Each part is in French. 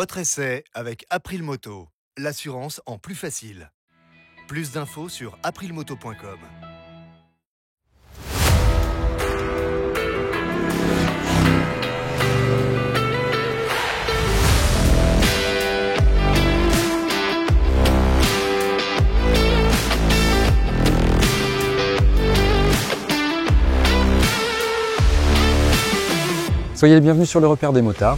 Votre essai avec April Moto, l'assurance en plus facile. Plus d'infos sur aprilmoto.com. Soyez les bienvenus sur le repère des motards.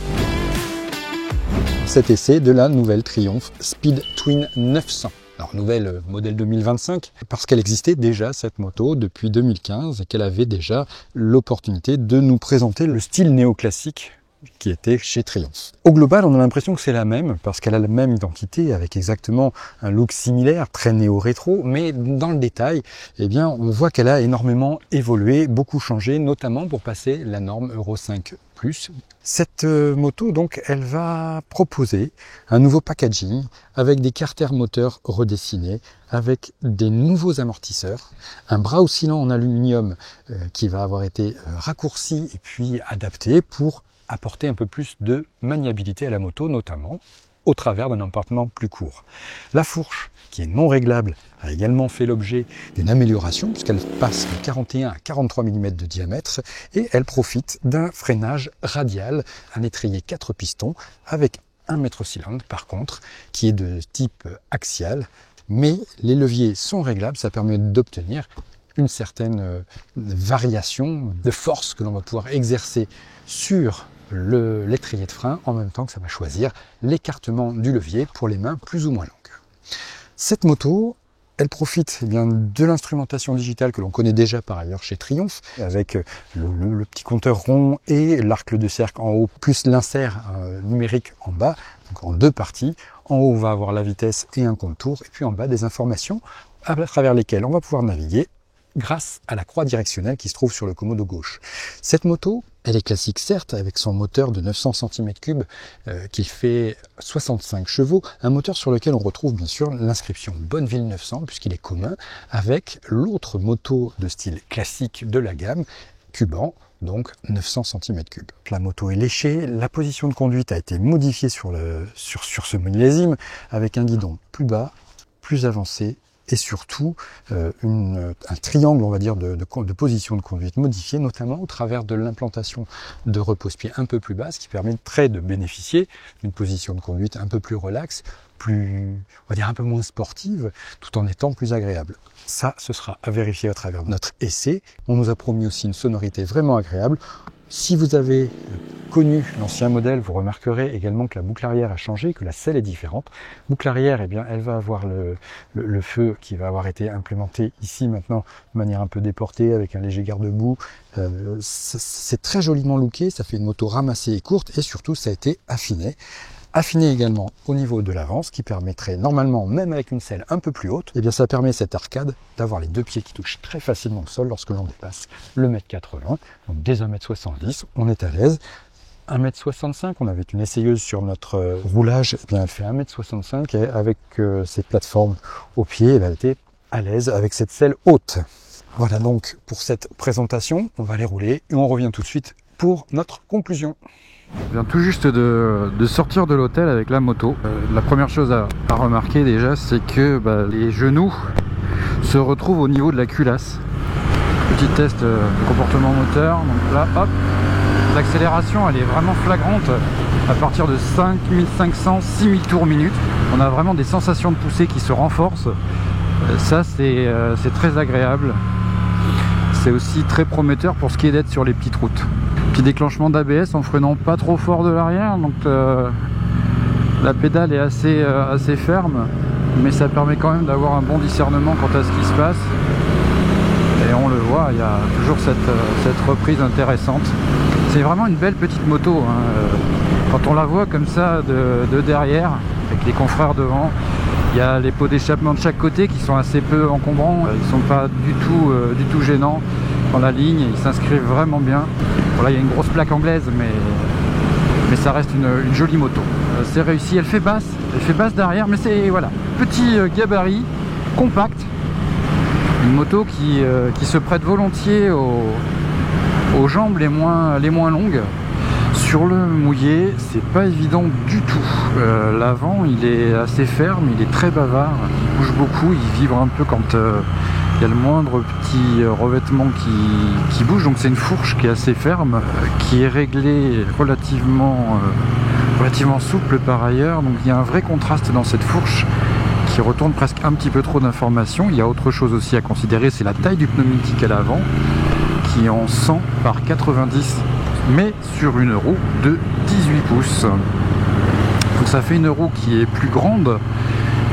Cet essai de la nouvelle Triumph Speed Twin 900. Alors nouvelle modèle 2025 parce qu'elle existait déjà cette moto depuis 2015 et qu'elle avait déjà l'opportunité de nous présenter le style néoclassique qui était chez Triumph. Au global, on a l'impression que c'est la même parce qu'elle a la même identité avec exactement un look similaire, très néo-rétro, mais dans le détail, eh bien, on voit qu'elle a énormément évolué, beaucoup changé, notamment pour passer la norme Euro 5+. Cette moto, donc, elle va proposer un nouveau packaging avec des carters moteurs redessinés, avec des nouveaux amortisseurs, un bras oscillant en aluminium qui va avoir été raccourci et puis adapté pour apporter un peu plus de maniabilité à la moto, notamment au travers d'un empattement plus court. La fourche, qui est non réglable, a également fait l'objet d'une amélioration puisqu'elle passe de 41 à 43 mm de diamètre et elle profite d'un freinage radial, un étrier 4 pistons avec un mètre cylindre par contre, qui est de type axial, mais les leviers sont réglables, ça permet d'obtenir une certaine variation de force que l'on va pouvoir exercer sur l'étrier de frein en même temps que ça va choisir l'écartement du levier pour les mains plus ou moins longues. Cette moto, elle profite bien de l'instrumentation digitale que l'on connaît déjà par ailleurs chez Triumph, avec le petit compteur rond et l'arc de cercle en haut, plus l'insert numérique en bas, donc en deux parties. En haut, on va avoir la vitesse et un compte-tours, et puis en bas, des informations à travers lesquelles on va pouvoir naviguer grâce à la croix directionnelle qui se trouve sur le commodo gauche. Cette moto, elle est classique certes, avec son moteur de 900 cm3 qui fait 65 chevaux, un moteur sur lequel on retrouve bien sûr l'inscription Bonneville 900 puisqu'il est commun avec l'autre moto de style classique de la gamme, Kuban, donc 900 cm3. La moto est léchée, la position de conduite a été modifiée sur ce millésime avec un guidon plus bas, plus avancé, et surtout un triangle, on va dire, de position de conduite modifié, notamment au travers de l'implantation de repose-pied un peu plus basse, qui permettrait de bénéficier d'une position de conduite un peu plus relaxe, plus, on va dire, un peu moins sportive, tout en étant plus agréable. Ça, ce sera à vérifier à travers notre essai. On nous a promis aussi une sonorité vraiment agréable. Si vous avez connu l'ancien modèle, vous remarquerez également que la boucle arrière a changé, que la selle est différente. Boucle arrière, eh bien, elle va avoir le feu qui va avoir été implémenté ici maintenant de manière un peu déportée avec un léger garde-boue. C'est très joliment looké, ça fait une moto ramassée et courte et surtout ça a été affiné. Affiné également au niveau de l'avant, ce qui permettrait normalement, même avec une selle un peu plus haute, eh bien ça permet cette arcade d'avoir les deux pieds qui touchent très facilement le sol lorsque l'on dépasse le 1,80 m. Donc dès 1,70 m, on est à l'aise. 1,65 m, on avait une essayeuse sur notre roulage, eh bien elle fait 1,65 m et avec ces plateformes au pied, elle était à l'aise avec cette selle haute. Voilà donc pour cette présentation, on va les rouler et on revient tout de suite pour notre conclusion. Je viens tout juste de sortir de l'hôtel avec la moto. La première chose à remarquer déjà, c'est que les genoux se retrouvent au niveau de la culasse. Petit test de comportement moteur. Donc là, hop, l'accélération elle est vraiment flagrante. À partir de 5500, 6000 tours minute, on a vraiment des sensations de poussée qui se renforcent. Ça, c'est très agréable. C'est aussi très prometteur pour ce qui est d'être sur les petites routes. Petit déclenchement d'ABS en freinant pas trop fort de l'arrière, donc la pédale est assez ferme, mais ça permet quand même d'avoir un bon discernement quant à ce qui se passe. Et on le voit, il y a toujours cette reprise intéressante. C'est vraiment une belle petite moto, hein. Quand on la voit comme ça de derrière, avec les confrères devant, il y a les pots d'échappement de chaque côté qui sont assez peu encombrants, ils sont pas du tout gênants dans la ligne, ils s'inscrivent vraiment bien. Bon, là il y a une grosse plaque anglaise, mais ça reste une jolie moto. C'est réussi, elle fait basse derrière, mais c'est voilà, petit gabarit, compact, une moto qui se prête volontiers aux jambes les moins longues. Sur le mouillé, c'est pas évident du tout. L'avant, il est assez ferme, il est très bavard, il bouge beaucoup, il vibre un peu quand il y a le moindre petit revêtement qui bouge. Donc c'est une fourche qui est assez ferme, qui est réglée relativement souple par ailleurs. Donc il y a un vrai contraste dans cette fourche qui retourne presque un petit peu trop d'informations. Il y a autre chose aussi à considérer, c'est la taille du pneumatique à l'avant, qui est en 100 par 90, mais sur une roue de 18 pouces. Donc ça fait une roue qui est plus grande,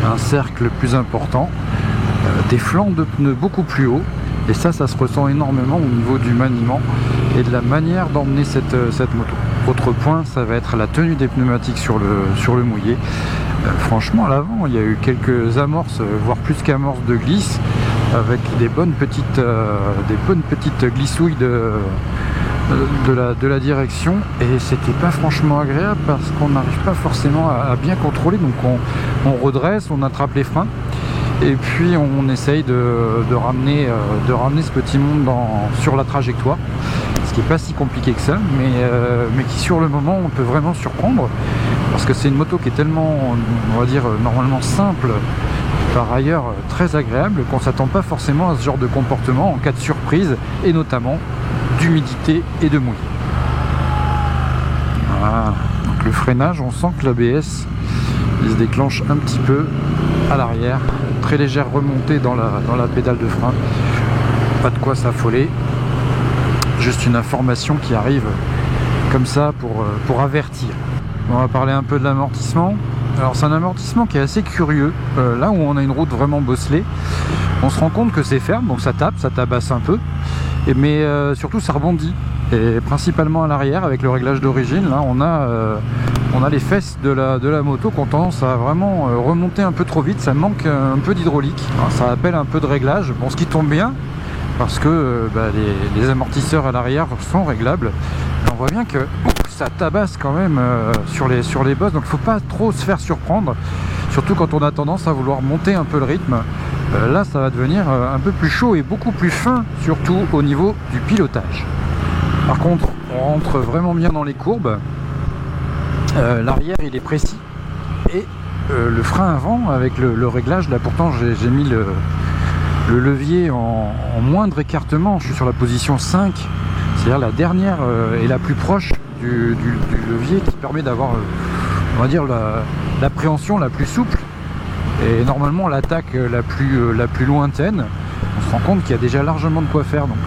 un cercle plus important, des flancs de pneus beaucoup plus hauts, et ça se ressent énormément au niveau du maniement et de la manière d'emmener cette moto. Autre point, ça va être la tenue des pneumatiques sur le mouillé. Franchement, à l'avant, il y a eu quelques amorces, voire plus qu'amorces de glisse, avec des bonnes petites glissouilles de la direction, et c'était pas franchement agréable parce qu'on n'arrive pas forcément à bien contrôler. Donc on redresse, on attrape les freins, et puis on essaye de ramener ce petit monde sur la trajectoire, ce qui est pas si compliqué que ça, mais qui sur le moment on peut vraiment surprendre, parce que c'est une moto qui est tellement, on va dire, normalement simple, par ailleurs très agréable, qu'on s'attend pas forcément à ce genre de comportement en cas de surprise, et notamment d'humidité et de mouille. Voilà. Donc le freinage, on sent que l'ABS il se déclenche un petit peu à l'arrière, très légère remontée dans la pédale de frein, pas de quoi s'affoler, juste une information qui arrive comme ça pour avertir. On va parler un peu de l'amortissement. Alors c'est un amortissement qui est assez curieux. Là où on a une route vraiment bosselée, on se rend compte que c'est ferme, donc ça tabasse un peu, mais surtout ça rebondit, et principalement à l'arrière avec le réglage d'origine. Là on a les fesses de la moto qui ont tendance à vraiment remonter un peu trop vite, ça manque un peu d'hydraulique, ça appelle un peu de réglage, bon, ce qui tombe bien parce que les amortisseurs à l'arrière sont réglables. Et on voit bien que ça tabasse quand même sur les bosses, donc il ne faut pas trop se faire surprendre, surtout quand on a tendance à vouloir monter un peu le rythme. Là ça va devenir un peu plus chaud et beaucoup plus fin, surtout au niveau du pilotage. Par contre, on rentre vraiment bien dans les courbes, l'arrière il est précis, et le frein avant avec le réglage, là pourtant j'ai mis le levier en moindre écartement, je suis sur la position 5, c'est-à-dire la dernière et la plus proche du levier, qui permet d'avoir, on va dire, l'appréhension la plus souple, et normalement l'attaque la plus lointaine. On se rend compte qu'il y a déjà largement de quoi faire. Donc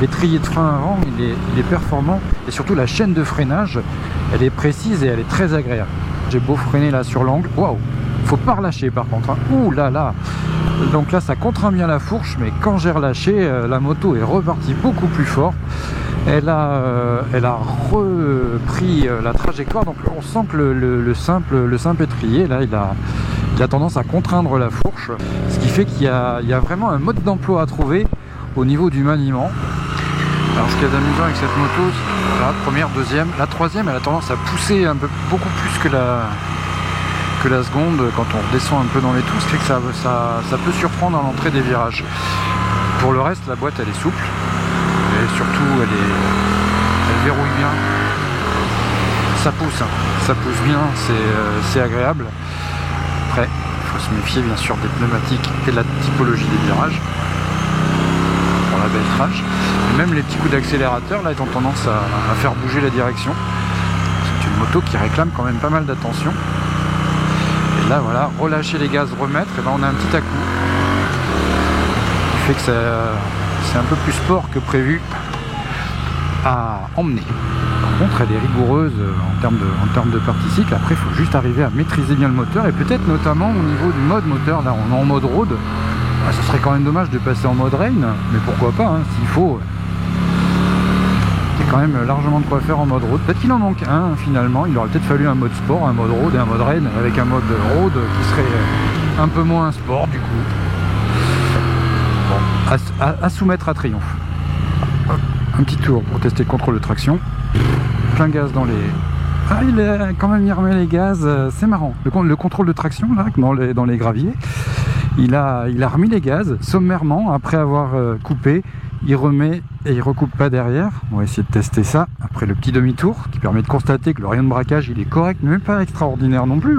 l'étrier de frein avant il est performant, et surtout la chaîne de freinage elle est précise et elle est très agréable. J'ai beau freiner là sur l'angle, waouh, faut pas relâcher par contre, hein. Ouh là là. Donc là ça contraint bien la fourche, mais quand j'ai relâché, la moto est repartie beaucoup plus fort. Elle a repris la trajectoire, donc on sent que le simple étrier là il a tendance à contraindre la fourche, ce qui fait qu'il y a vraiment un mode d'emploi à trouver au niveau du maniement. Alors ce qu'il y a d'amusant avec cette moto, la première, deuxième, la troisième, elle a tendance à pousser beaucoup plus que la seconde quand on redescend un peu dans les trous, ce qui fait que ça peut surprendre à l'entrée des virages. Pour le reste, la boîte elle est souple, et surtout elle verrouille bien, ça pousse bien, c'est agréable. Après, il faut se méfier bien sûr des pneumatiques et de la typologie des virages pour l'arbitrage. Même les petits coups d'accélérateur là, ils ont tendance à faire bouger la direction. C'est une moto qui réclame quand même pas mal d'attention. Et là voilà, relâcher les gaz, remettre, et ben on a un petit à-coup qui fait que c'est un peu plus sport que prévu à emmener. Par contre elle est rigoureuse en termes de partie cycle. Après il faut juste arriver à maîtriser bien le moteur, et peut-être notamment au niveau du mode moteur. Là on est en mode road, ce serait quand même dommage de passer en mode rain, mais pourquoi pas, hein, s'il faut. Il y a quand même largement de quoi faire en mode road. Peut-être qu'il en manque un finalement, il aurait peut-être fallu un mode sport, un mode road et un mode rain, avec un mode road qui serait un peu moins sport du coup. Bon, à soumettre à triomphe. Un petit tour pour tester le contrôle de traction. Plein gaz dans les... Ah, il a quand même remis les gaz, c'est marrant. Le contrôle de traction là, dans les graviers, il a remis les gaz sommairement après avoir coupé. il remet et il recoupe pas derrière. On va essayer de tester ça après le petit demi-tour qui permet de constater que le rayon de braquage il est correct, mais même pas extraordinaire non plus.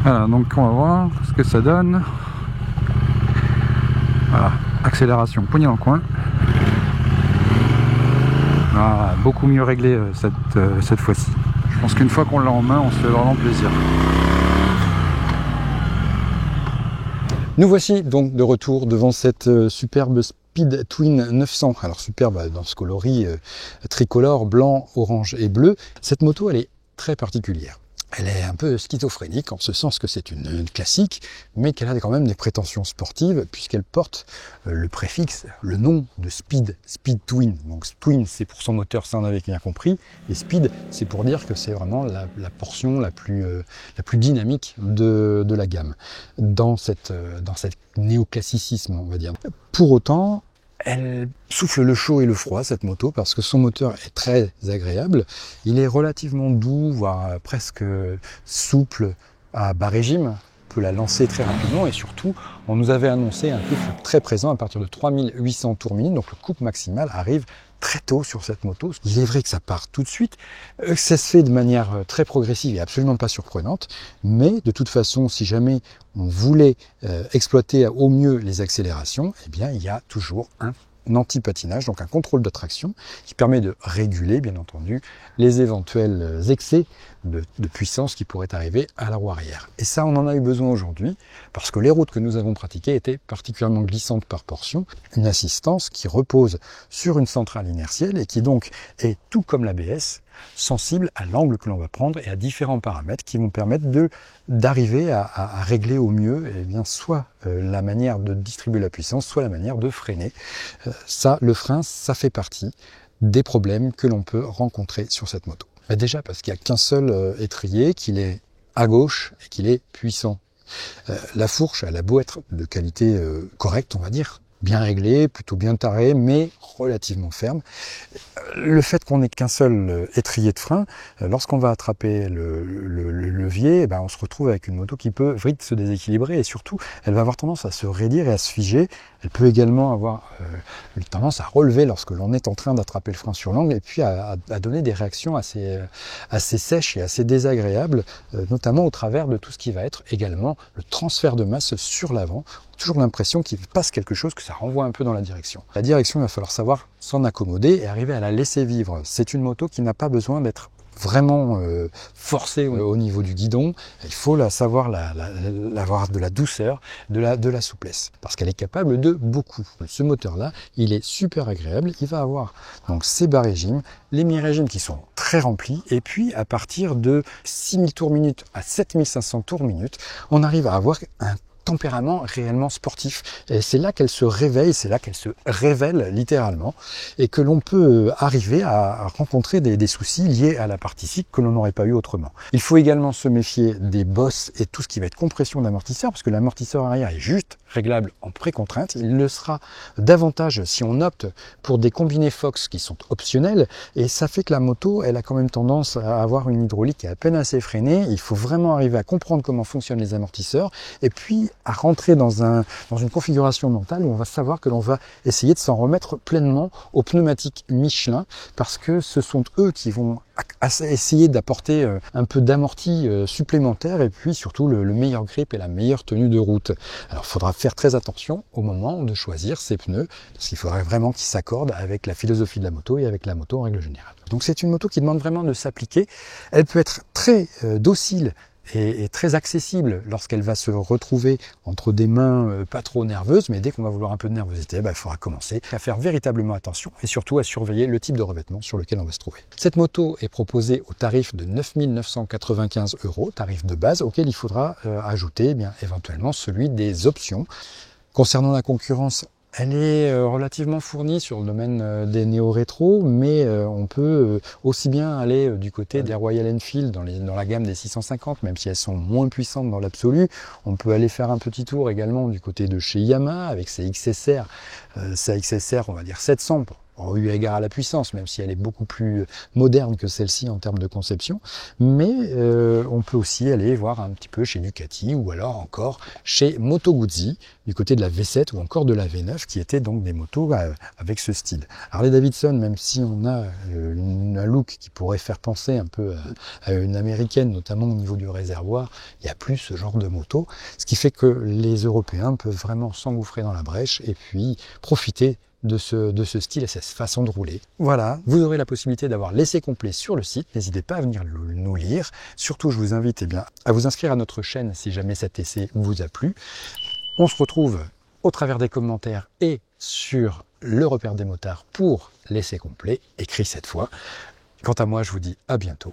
Voilà, donc on va voir ce que ça donne. Voilà, accélération, poignée dans le coin. Voilà, beaucoup mieux réglé cette fois-ci. Je pense qu'une fois qu'on l'a en main, on se fait vraiment plaisir. Nous voici donc de retour devant cette superbe Speed Twin 900. Alors superbe dans ce coloris tricolore, blanc, orange et bleu. Cette moto, elle est très particulière. Elle est un peu schizophrénique en ce sens que c'est une classique, mais qu'elle a quand même des prétentions sportives puisqu'elle porte le préfixe, le nom de Speed Twin. Donc Twin, c'est pour son moteur, ça on avait bien compris, et Speed, c'est pour dire que c'est vraiment la portion la plus dynamique de la gamme dans cette néoclassicisme, on va dire. Pour autant, elle souffle le chaud et le froid, cette moto, parce que son moteur est très agréable. Il est relativement doux, voire presque souple à bas régime. On peut la lancer très rapidement et surtout, on nous avait annoncé un couple très présent à partir de 3800 tours minute. Donc le couple maximal arrive très tôt sur cette moto. Il est vrai que ça part tout de suite, ça se fait de manière très progressive et absolument pas surprenante, mais de toute façon, si jamais on voulait exploiter au mieux les accélérations, eh bien il y a toujours un anti-patinage, donc un contrôle de traction qui permet de réguler, bien entendu, les éventuels excès de puissance qui pourraient arriver à la roue arrière. Et ça, on en a eu besoin aujourd'hui, parce que les routes que nous avons pratiquées étaient particulièrement glissantes par portion. Une assistance qui repose sur une centrale inertielle et qui donc est, tout comme l'ABS, sensible à l'angle que l'on va prendre et à différents paramètres qui vont permettre d'arriver à régler au mieux soit la manière de distribuer la puissance, soit la manière de freiner. Ça, le frein, ça fait partie des problèmes que l'on peut rencontrer sur cette moto. Déjà parce qu'il n'y a qu'un seul étrier, qu'il est à gauche et qu'il est puissant. La fourche, elle a beau être de qualité correcte, on va dire, bien réglée, plutôt bien tarée, mais relativement ferme. Le fait qu'on n'ait qu'un seul étrier de frein, lorsqu'on va attraper le levier, on se retrouve avec une moto qui peut vite se déséquilibrer et surtout, elle va avoir tendance à se raidir et à se figer. Elle peut également avoir une tendance à relever lorsque l'on est en train d'attraper le frein sur l'angle et puis à donner des réactions assez sèches et assez désagréables, notamment au travers de tout ce qui va être également le transfert de masse sur l'avant. Toujours l'impression qu'il passe quelque chose, que ça renvoie un peu dans la direction. La direction, il va falloir savoir s'en accommoder et arriver à la laisser vivre. C'est une moto qui n'a pas besoin d'être vraiment forcée au niveau du guidon. Il faut savoir avoir de la douceur, de la souplesse, parce qu'elle est capable de beaucoup. Ce moteur-là, il est super agréable. Il va avoir donc ses bas régimes, les mi-régimes qui sont très remplis, et puis à partir de 6000 tours minute à 7500 tours minute, on arrive à avoir un tempérament réellement sportif. Et c'est là qu'elle se réveille, c'est là qu'elle se révèle littéralement, et que l'on peut arriver à rencontrer des soucis liés à la partie cycle que l'on n'aurait pas eu autrement. Il faut également se méfier des bosses et tout ce qui va être compression d'amortisseur, parce que l'amortisseur arrière est juste réglable en précontrainte. Il le sera davantage si on opte pour des combinés Fox qui sont optionnels, et ça fait que la moto, elle a quand même tendance à avoir une hydraulique qui est à peine assez freinée. Il faut vraiment arriver à comprendre comment fonctionnent les amortisseurs, et puis à rentrer dans une configuration mentale où on va savoir que l'on va essayer de s'en remettre pleinement aux pneumatiques Michelin, parce que ce sont eux qui vont essayer d'apporter un peu d'amorti supplémentaire et puis surtout le meilleur grip et la meilleure tenue de route. Alors il faudra faire très attention au moment de choisir ces pneus, parce qu'il faudrait vraiment qu'ils s'accordent avec la philosophie de la moto et avec la moto en règle générale. Donc c'est une moto qui demande vraiment de s'appliquer. Elle peut être très docile et très accessible lorsqu'elle va se retrouver entre des mains pas trop nerveuses, mais dès qu'on va vouloir un peu de nervosité, il faudra commencer à faire véritablement attention et surtout à surveiller le type de revêtement sur lequel on va se trouver. Cette moto est proposée au tarif de 9 995 €, tarif de base, auquel il faudra ajouter éventuellement celui des options. Concernant la concurrence, elle est relativement fournie sur le domaine des néo-rétro, mais on peut aussi bien aller du côté des Royal Enfield dans la gamme des 650, même si elles sont moins puissantes dans l'absolu. On peut aller faire un petit tour également du côté de chez Yamaha avec ses XSR, on va dire 700, eu égard à la puissance, même si elle est beaucoup plus moderne que celle-ci en termes de conception. Mais on peut aussi aller voir un petit peu chez Ducati ou alors encore chez Moto Guzzi, du côté de la V7 ou encore de la V9, qui étaient donc des motos avec ce style. Harley-Davidson, même si on a un look qui pourrait faire penser un peu à une américaine, notamment au niveau du réservoir, il n'y a plus ce genre de moto, ce qui fait que les Européens peuvent vraiment s'engouffrer dans la brèche et puis profiter de ce style et cette façon de rouler. Voilà, vous aurez la possibilité d'avoir l'essai complet sur le site, n'hésitez pas à venir nous lire. Surtout, je vous invite à vous inscrire à notre chaîne si jamais cet essai vous a plu. On se retrouve au travers des commentaires et sur le repère des motards pour l'essai complet, écrit cette fois. Quant à moi, je vous dis à bientôt.